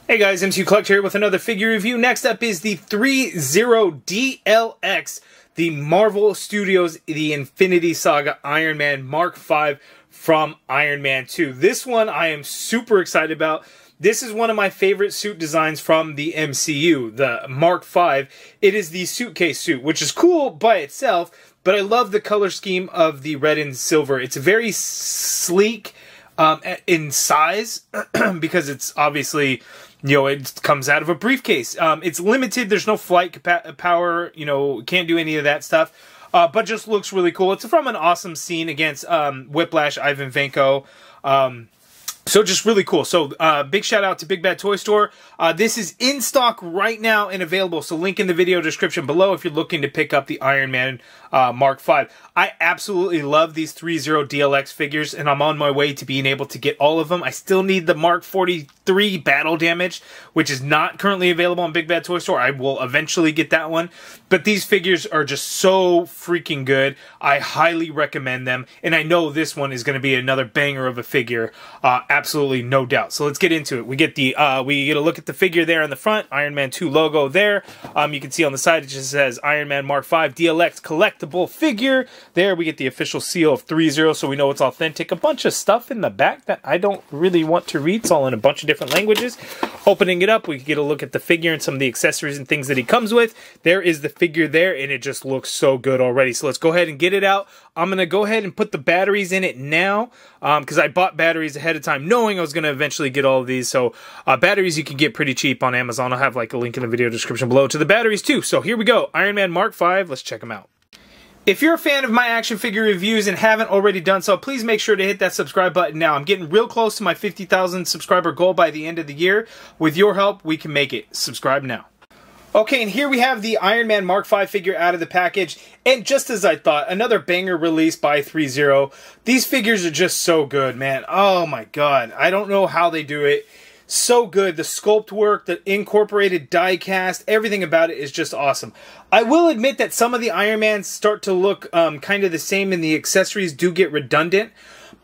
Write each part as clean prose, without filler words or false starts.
Hey guys, MCU Collector here with another figure review. Next up is the ThreeZero DLX, the Marvel Studios, the Infinity Saga Iron Man Mark V from Iron Man 2. This one I am super excited about. This is one of my favorite suit designs from the MCU, the Mark V. It is the suitcase suit, which is cool by itself, but I love the color scheme of the red and silver. It's very sleek in size because it's obviously, you know, it comes out of a briefcase. It's limited. There's no flight power, you know, can't do any of that stuff, but just looks really cool. It's from an awesome scene against Whiplash, Ivan Vanko. So just really cool. So big shout out to Big Bad Toy Store. This is in stock right now and available. So link in the video description below if you're looking to pick up the Iron Man Mark V. I absolutely love these ThreeZero DLX figures, and I'm on my way to being able to get all of them. I still need the Mark 43 Battle Damage, which is not currently available on Big Bad Toy Store. I will eventually get that one. But these figures are just so freaking good. I highly recommend them. And I know this one is going to be another banger of a figure. Absolutely, no doubt. So let's get into it. We get a look at the figure there on the front. Iron Man 2 logo there. You can see on the side it just says Iron Man Mark V DLX collectible figure. There we get the official seal of ThreeZero, so we know it's authentic. A bunch of stuff in the back that I don't really want to read. It's all in a bunch of different languages. Opening it up, we can get a look at the figure and some of the accessories and things that he comes with. There is the figure there, and it just looks so good already. So let's go ahead and get it out. I'm going to go ahead and put the batteries in it now because I bought batteries ahead of time knowing I was going to eventually get all of these. So batteries you can get pretty cheap on Amazon. I'll have like a link in the video description below to the batteries too. So here we go. Iron Man Mark V. Let's check them out. If you're a fan of my action figure reviews and haven't already done so, please make sure to hit that subscribe button now. I'm getting real close to my 50,000 subscriber goal by the end of the year. With your help, we can make it. Subscribe now. Okay, and here we have the Iron Man Mark V figure out of the package, and just as I thought, another banger release by ThreeZero. These figures are just so good, man. Oh my god, I don't know how they do it. So good. The sculpt work, the incorporated die cast, everything about it is just awesome. I will admit that some of the Iron Mans start to look kind of the same, and the accessories do get redundant,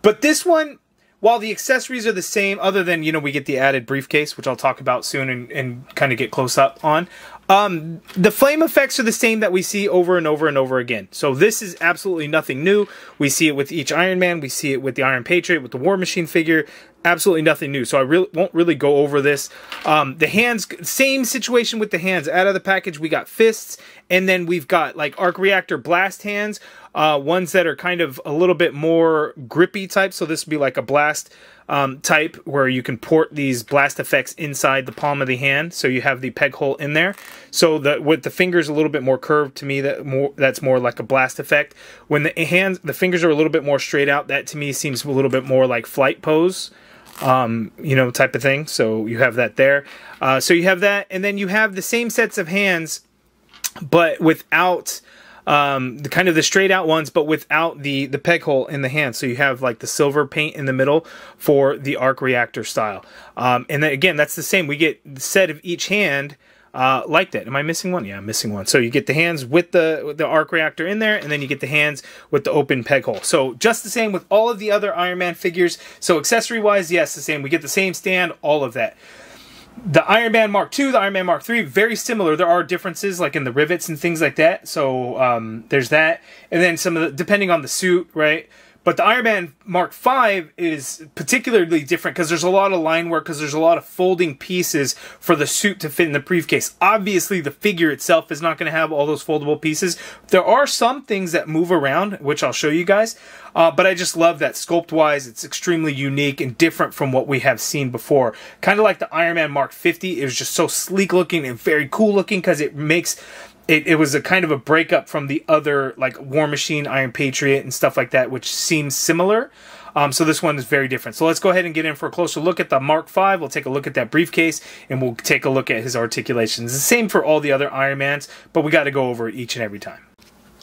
but this one, while the accessories are the same, other than, you know, we get the added briefcase, which I'll talk about soon and kind of get close up on, the flame effects are the same that we see over and over and over again. So this is absolutely nothing new. We see it with each Iron Man. We see it with the Iron Patriot, with the War Machine figure. Absolutely nothing new. So I won't really go over this. The hands, same situation with the hands. Out of the package, we got fists, and then we've got like arc reactor blast hands. Ones that are kind of a little bit more grippy type. So this would be like a blast type where you can port these blast effects inside the palm of the hand. So you have the peg hole in there. So with the fingers a little bit more curved, to me that's more like a blast effect. When the fingers are a little bit more straight out, that to me seems a little bit more like flight pose. You know, type of thing. So you have that there. So you have that, and then you have the same sets of hands, but without the kind of the straight out ones, but without the peg hole in the hand. So you have like the silver paint in the middle for the arc reactor style. And then again, that's the same. We get the set of each hand like that. Am I missing one? Yeah, I'm missing one. So you get the hands with the arc reactor in there, and then you get the hands with the open peg hole. So just the same with all of the other Iron Man figures. So accessory wise, yes, the same. We get the same stand, all of that. The Iron Man Mark II, the Iron Man Mark III, very similar. There are differences like in the rivets and things like that. So there's that. And then some of the, depending on the suit, right? But the Iron Man Mark V is particularly different because there's a lot of line work, because there's a lot of folding pieces for the suit to fit in the briefcase. Obviously, the figure itself is not going to have all those foldable pieces. There are some things that move around, which I'll show you guys. But I just love that sculpt-wise, it's extremely unique and different from what we have seen before. Kind of like the Iron Man Mark 50. It was just so sleek-looking and very cool-looking because it makes... It was a kind of a breakup from the other, like, War Machine, Iron Patriot, and stuff like that, which seems similar. So this one is very different. So let's go ahead and get in for a closer look at the Mark V. We'll take a look at that briefcase, and we'll take a look at his articulations. It's the same for all the other Iron Mans, but we got to go over it each and every time.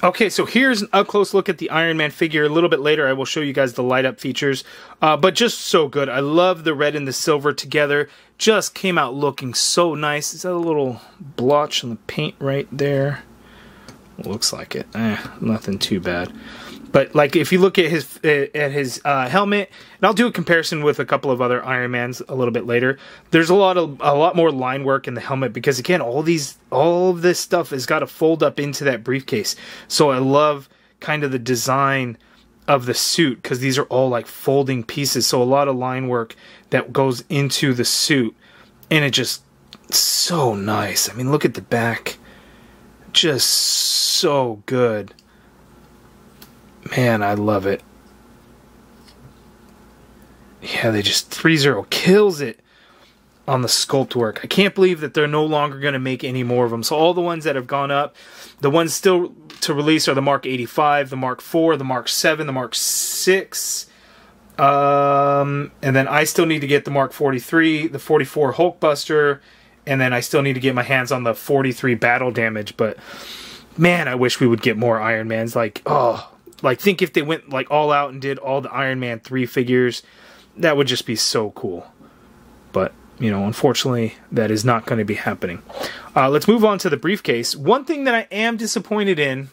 Okay, so here's an up-close look at the Iron Man figure. A little bit later, I will show you guys the light-up features, but just so good. I love the red and the silver together. Just came out looking so nice. Is that a little blotch on the paint right there? Looks like it. Nothing too bad. But like if you look at his helmet, and I'll do a comparison with a couple of other Iron Mans a little bit later. There's a lot more line work in the helmet because again, all of this stuff has got to fold up into that briefcase. So I love kind of the design of the suit because these are all like folding pieces. So a lot of line work that goes into the suit, and it just so nice. I mean, look at the back, just so good. Man, I love it. Yeah, they just ThreeZero kills it on the sculpt work. I can't believe that they're no longer going to make any more of them. So all the ones that have gone up, the ones still to release are the Mark 85, the Mark 4, the Mark 7, the Mark 6. And then I still need to get the Mark 43, the 44 Hulkbuster, and then I still need to get my hands on the 43 Battle Damage. But man, I wish we would get more Iron Mans. Like, oh, like think if they went like all out and did all the Iron Man 3 figures, that would just be so cool. But you know, unfortunately, that is not going to be happening. Let's move on to the briefcase. One thing that I am disappointed in,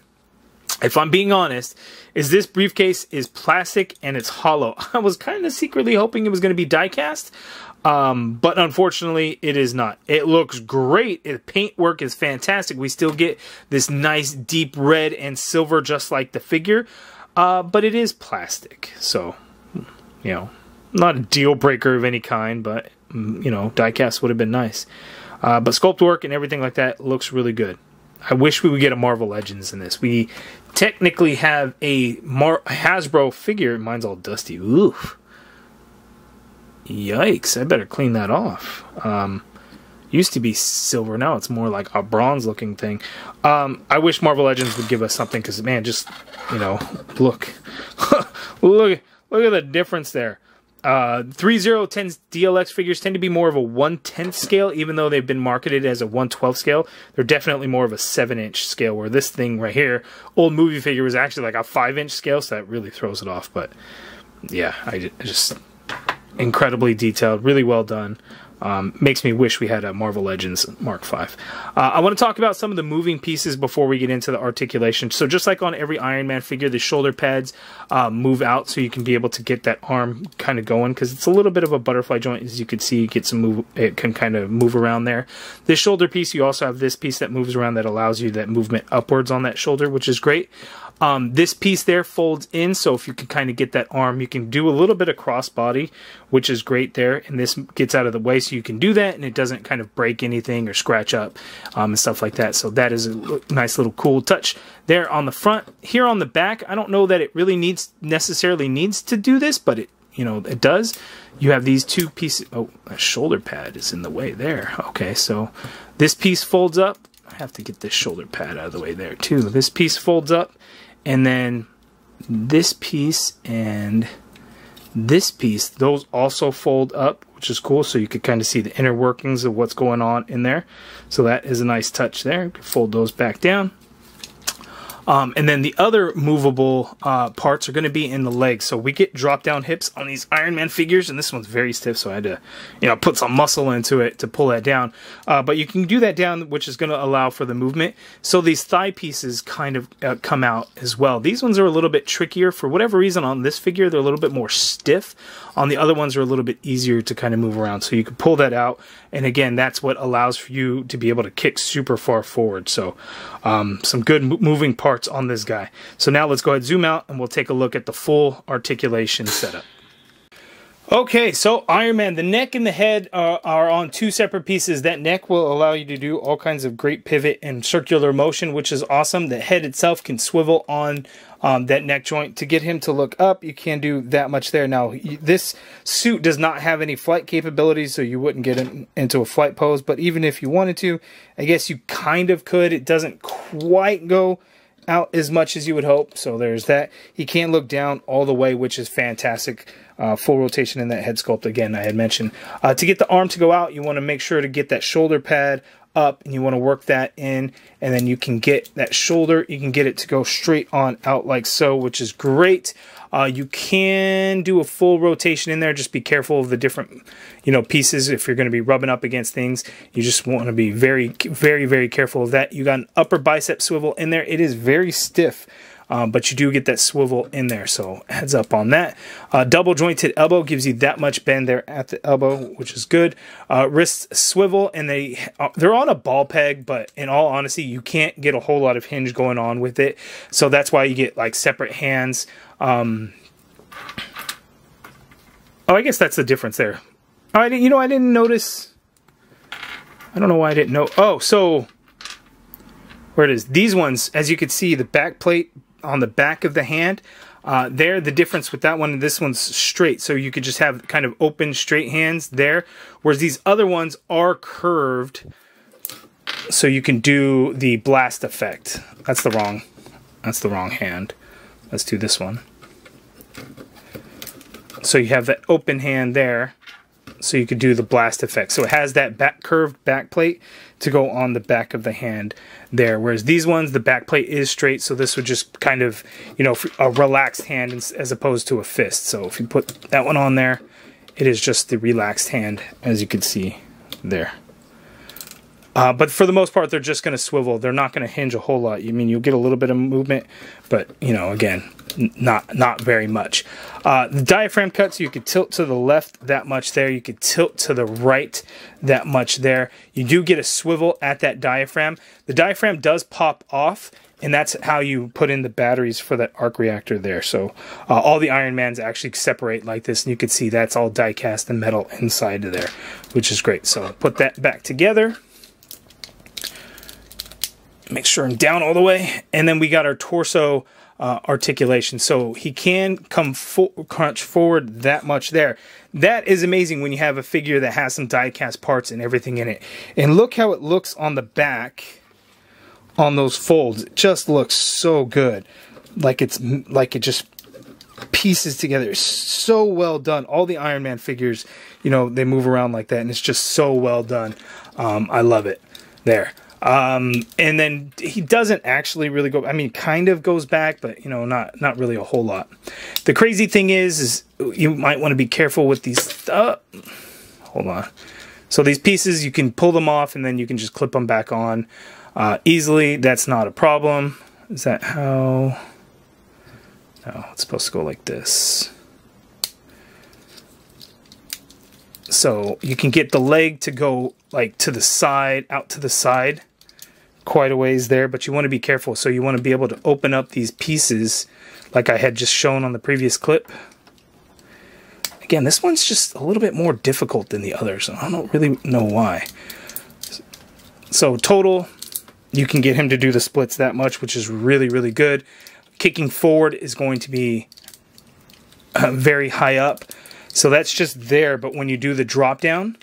if I'm being honest, is this briefcase is plastic and it's hollow. I was kind of secretly hoping it was going to be die-cast, but unfortunately, it is not. It looks great. The paint work is fantastic. We still get this nice deep red and silver just like the figure, but it is plastic. So, you know, not a deal breaker of any kind, but, you know, die-cast would have been nice. But sculpt work and everything like that looks really good. I wish we would get a Marvel Legends in this. We technically have a Hasbro figure. Mine's all dusty. Oof. Yikes. I better clean that off. Used to be silver. Now it's more like a bronze looking thing. I wish Marvel Legends would give us something because, man, just, you know, look. look at the difference there. ThreeZero DLX figures tend to be more of a 1/10 scale, even though they've been marketed as a 1/12 scale. They're definitely more of a 7-inch scale, where this thing right here, old movie figure, was actually like a 5-inch scale, so that really throws it off. But yeah, I just incredibly detailed, really well done. Makes me wish we had a Marvel Legends Mark V. I want to talk about some of the moving pieces before we get into the articulation. So just like on every Iron Man figure, the shoulder pads move out so you can be able to get that arm kind of going, because it's a little bit of a butterfly joint. As you can see, you get some move, it can kind of move around there. This shoulder piece, you also have this piece that moves around that allows you that movement upwards on that shoulder, which is great. This piece there folds in, so if you can kind of get that arm, you can do a little bit of crossbody, which is great there, and this gets out of the way so you can do that, and it doesn't kind of break anything or scratch up and stuff like that. So that is a nice little cool touch there on the front. Here on the back, I don't know that it really necessarily needs to do this, but it, you know, it does. You have these two pieces. Oh, a shoulder pad is in the way there. Okay, so this piece folds up. I have to get this shoulder pad out of the way there too. This piece folds up, and then this piece and this piece, those also fold up, which is cool, so you can kind of see the inner workings of what's going on in there. So that is a nice touch there. Fold those back down. And then the other movable parts are going to be in the legs. So we get drop-down hips on these Iron Man figures, and this one's very stiff, so I had to, you know, put some muscle into it to pull that down. But you can do that down, which is going to allow for the movement. So these thigh pieces kind of come out as well. These ones are a little bit trickier. For whatever reason, on this figure, they're a little bit more stiff. On the other ones are a little bit easier to kind of move around. So you can pull that out. And again, that's what allows for you to be able to kick super far forward. So some good moving parts on this guy. So now let's go ahead, zoom out, and we'll take a look at the full articulation setup. Okay, so Iron Man, the neck and the head are on two separate pieces. That neck will allow you to do all kinds of great pivot and circular motion, which is awesome. The head itself can swivel on that neck joint. To get him to look up, you can't do that much there. Now, this suit does not have any flight capabilities, so you wouldn't get into a flight pose, but even if you wanted to, I guess you kind of could. It doesn't quite go out as much as you would hope, so there's that. He can't look down all the way, which is fantastic. Full rotation in that head sculpt, again, I had mentioned. To get the arm to go out, you want to make sure to get that shoulder pad up, and you want to work that in, and then you can get that shoulder, you can get it to go straight on out like so, which is great. You can do a full rotation in there. Just be careful of the different, you know, pieces. If you're going to be rubbing up against things, you just want to be very, very, very careful of that. You got an upper bicep swivel in there. It is very stiff. but you do get that swivel in there, so heads up on that. Double jointed elbow gives you that much bend there at the elbow, which is good. Wrist swivel, and they're on a ball peg, but in all honesty, you can't get a whole lot of hinge going on with it, so that's why you get like separate hands. Oh, I guess that's the difference there. I didn't notice. I don't know why I didn't know. Oh, so where it is, these ones, as you can see, the back plate on the back of the hand, there, the difference with that one and this one's straight, so you could just have kind of open straight hands there, whereas these other ones are curved, so you can do the blast effect. That's the wrong hand. Let's do this one. So you have that open hand there, so you could do the blast effect. So it has that curved back plate to go on the back of the hand there, whereas these ones, the back plate is straight, so this would just kind of, a relaxed hand as opposed to a fist. So if you put that one on there, it is just the relaxed hand, as you can see there. But for the most part, they're just going to swivel. They're not going to hinge a whole lot. I mean, you'll get a little bit of movement, but, again, not very much. The diaphragm cuts, you could tilt to the left that much there. You could tilt to the right that much there. You do get a swivel at that diaphragm. The diaphragm does pop off, and that's how you put in the batteries for that arc reactor there. So all the Iron Mans actually separate like this, and you can see that's all die cast and metal inside of there, which is great. So put that back together. Make sure I'm down all the way, and then we got our torso articulation, so he can crunch forward that much there. That is amazing when you have a figure that has some die-cast parts and everything in it. And look how it looks on the back on those folds. It just looks so good, like it just pieces together. It's so well done. All the Iron Man figures, they move around like that, and it's just so well done. I love it there. And then he doesn't actually really go, I mean, kind of goes back, but, not really a whole lot. The crazy thing is you might want to be careful with these, hold on. So these pieces, you can pull them off, and then you can just clip them back on easily. That's not a problem. Is that how? No, it's supposed to go like this. So you can get the leg to go like to the side, out to the side, quite a ways there, but you want to be careful. So you want to be able to open up these pieces like I had just shown on the previous clip. Again, this one's just a little bit more difficult than the others. I don't really know why. So total, you can get him to do the splits that much, which is really, really good. Kicking forward is going to be very high up. So that's just there, but when you do the drop down,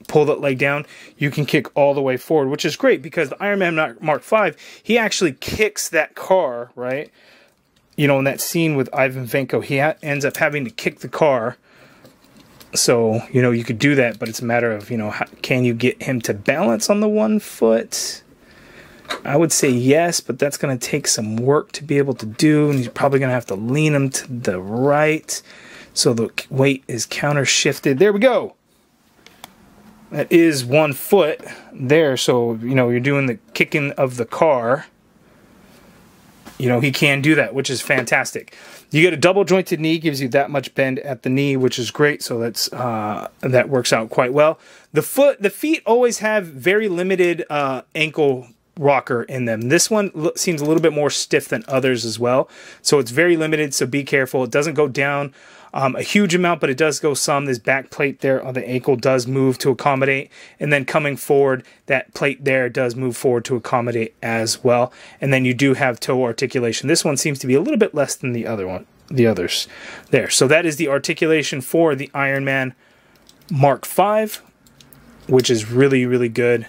pull that leg down, you can kick all the way forward, which is great because the Iron Man Mark V, he actually kicks that car, right? In that scene with Ivan Vanko, he ends up having to kick the car. So, you could do that, but it's a matter of, can you get him to balance on the one foot? I would say yes, but that's going to take some work to be able to do, and you're probably going to have to lean him to the right. So the weight is counter shifted. There we go. That is 1 foot there. So, you're doing the kicking of the car. He can do that, which is fantastic. You get a double jointed knee, gives you that much bend at the knee, which is great. So that works out quite well. The feet always have very limited ankle rocker in them. This one seems a little bit more stiff than others as well. So it's very limited, so be careful. It doesn't go down a huge amount, but it does go some. This back plate there on the ankle does move to accommodate, and then coming forward, that plate there does move forward to accommodate as well. And then you do have toe articulation. This one seems to be a little bit less than the others there. So that is the articulation for the Iron Man Mark V, which is really, really good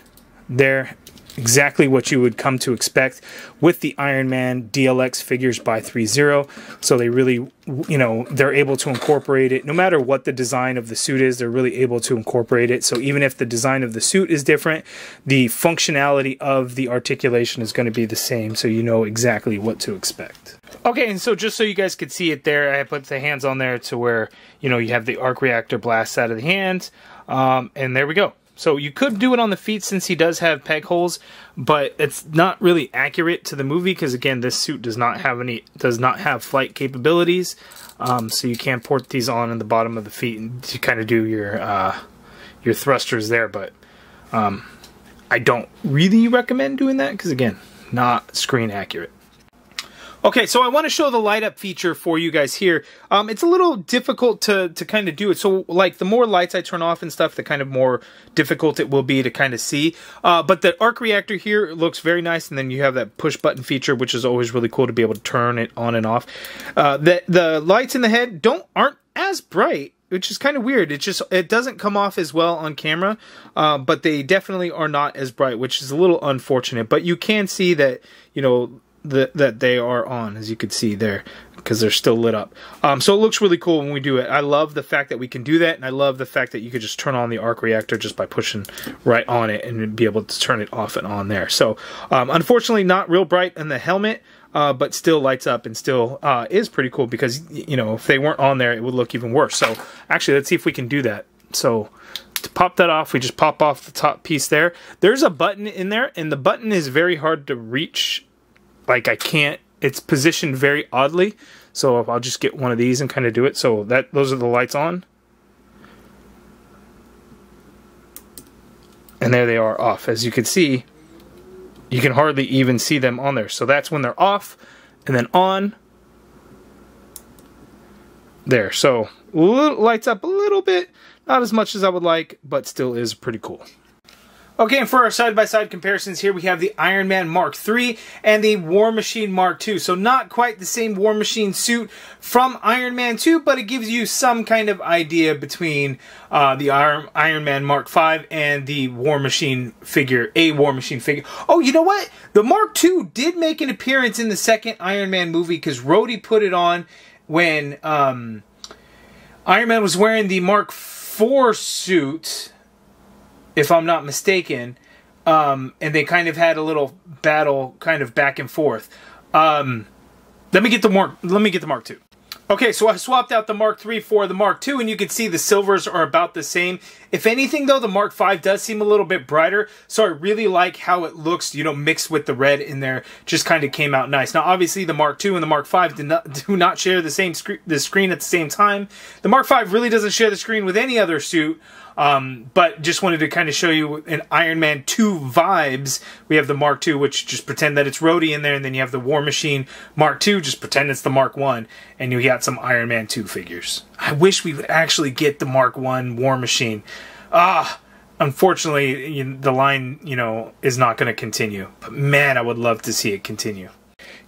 there. Exactly what you would come to expect with the Iron Man DLX figures by ThreeZero. So they really, they're able to incorporate it. No matter what the design of the suit is, they're really able to incorporate it. So even if the design of the suit is different, the functionality of the articulation is going to be the same. So you know exactly what to expect. Okay, and so just so you guys could see it there, I put the hands on there to where, you have the arc reactor blasts out of the hands. And there we go. So you could do it on the feet since he does have peg holes, but it's not really accurate to the movie because again, this suit does not have flight capabilities. So you can port these on in the bottom of the feet and to kind of do your thrusters there, but I don't really recommend doing that because again, not screen accurate. Okay, so I want to show the light up feature for you guys here. It's a little difficult to kind of do it. So like the more lights I turn off and stuff, the kind of more difficult it will be to kind of see. But the arc reactor here looks very nice. And then you have that push button feature, which is always really cool to be able to turn it on and off. The lights in the head aren't as bright, which is kind of weird. It doesn't come off as well on camera, but they definitely are not as bright, which is a little unfortunate. But you can see that, you know, that they are on, as you can see there, because they're still lit up. So it looks really cool when we do it. I love the fact that we can do that, and I love the fact that you could just turn on the arc reactor just by pushing right on it and be able to turn it off and on there. So unfortunately not real bright in the helmet, but still lights up and still is pretty cool because, you know, if they weren't on there, it would look even worse. So actually, let's see if we can do that. So to pop that off, we just pop off the top piece there. There's a button in there, and the button is very hard to reach. Like I can't, it's positioned very oddly. So if I'll just get one of these and kind of do it. So those are the lights on. And there they are off. As you can see, you can hardly even see them on there. So that's when they're off and then on. There, so lights up a little bit. Not as much as I would like, but still is pretty cool. Okay, and for our side-by-side comparisons here, we have the Iron Man Mark III and the War Machine Mark II. So not quite the same War Machine suit from Iron Man 2, but it gives you some kind of idea between the Iron Man Mark V and the War Machine figure, Oh, you know what? The Mark II did make an appearance in the second Iron Man movie because Rhodey put it on when Iron Man was wearing the Mark IV suit, if I'm not mistaken, and they kind of had a little battle, kind of back and forth. Let me get the Mark II. Okay, so I swapped out the Mark III for the Mark II, and you can see the silvers are about the same. If anything, though, the Mark V does seem a little bit brighter, so I really like how it looks, you know, mixed with the red in there. Just kind of came out nice. Now, obviously, the Mark II and the Mark V do not share the same screen at the same time. The Mark V really doesn't share the screen with any other suit. But just wanted to kind of show you in Iron Man 2 vibes. We have the Mark II, which just pretend that it's Rhodey in there, and then you have the War Machine Mark II, just pretend it's the Mark I, and you got some Iron Man 2 figures. I wish we would actually get the Mark I War Machine. Unfortunately, the line, you know, is not going to continue. But man, I would love to see it continue.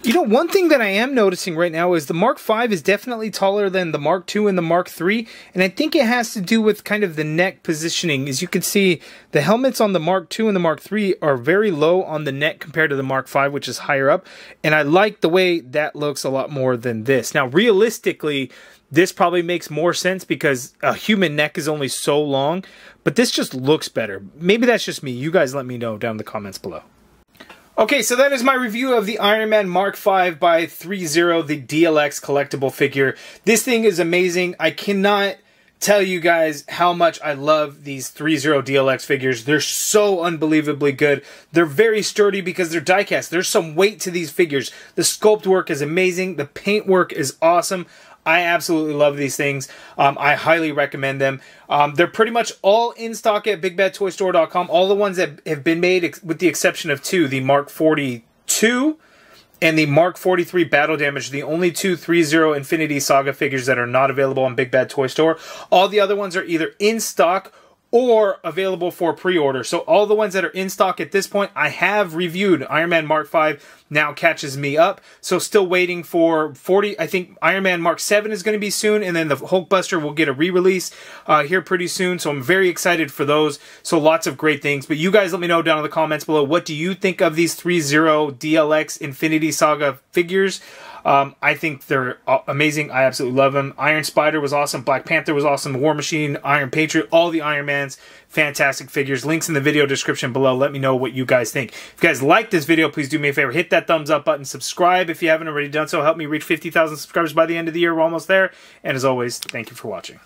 You know, one thing that I am noticing right now is the Mark V is definitely taller than the Mark II and the Mark III, and I think it has to do with kind of the neck positioning. As you can see, the helmets on the Mark II and the Mark III are very low on the neck compared to the Mark V, which is higher up, and I like the way that looks a lot more than this. Now, realistically, this probably makes more sense because a human neck is only so long, but this just looks better. Maybe that's just me. You guys let me know down in the comments below. Okay, so that is my review of the Iron Man Mark V by ThreeZero, the DLX collectible figure. This thing is amazing. I cannot tell you guys how much I love these ThreeZero DLX figures. They're so unbelievably good. They're very sturdy because they're die-cast. There's some weight to these figures. The sculpt work is amazing. The paint work is awesome. I absolutely love these things. I highly recommend them. They're pretty much all in stock at BigBadToyStore.com. All the ones that have been made, with the exception of two, the Mark 42 and the Mark 43 Battle Damage, the only two ThreeZero Infinity Saga figures that are not available on Big Bad Toy Store. All the other ones are either in stock or available for pre-order. So all the ones that are in stock at this point, I have reviewed. Iron Man Mark V now catches me up. So still waiting for 40. I think Iron Man Mark 7 is going to be soon, and then the Hulkbuster will get a re-release here pretty soon. So I'm very excited for those. So lots of great things. But you guys let me know down in the comments below, what do you think of these ThreeZero DLX Infinity Saga figures? I think they're amazing. I absolutely love them. Iron Spider was awesome. Black Panther was awesome. War Machine, Iron Patriot, all the Iron Mans, fantastic figures. Links in the video description below. Let me know what you guys think. If you guys like this video, please do me a favor. Hit that thumbs up button. Subscribe if you haven't already done so. Help me reach 50,000 subscribers by the end of the year. We're almost there. And as always, thank you for watching.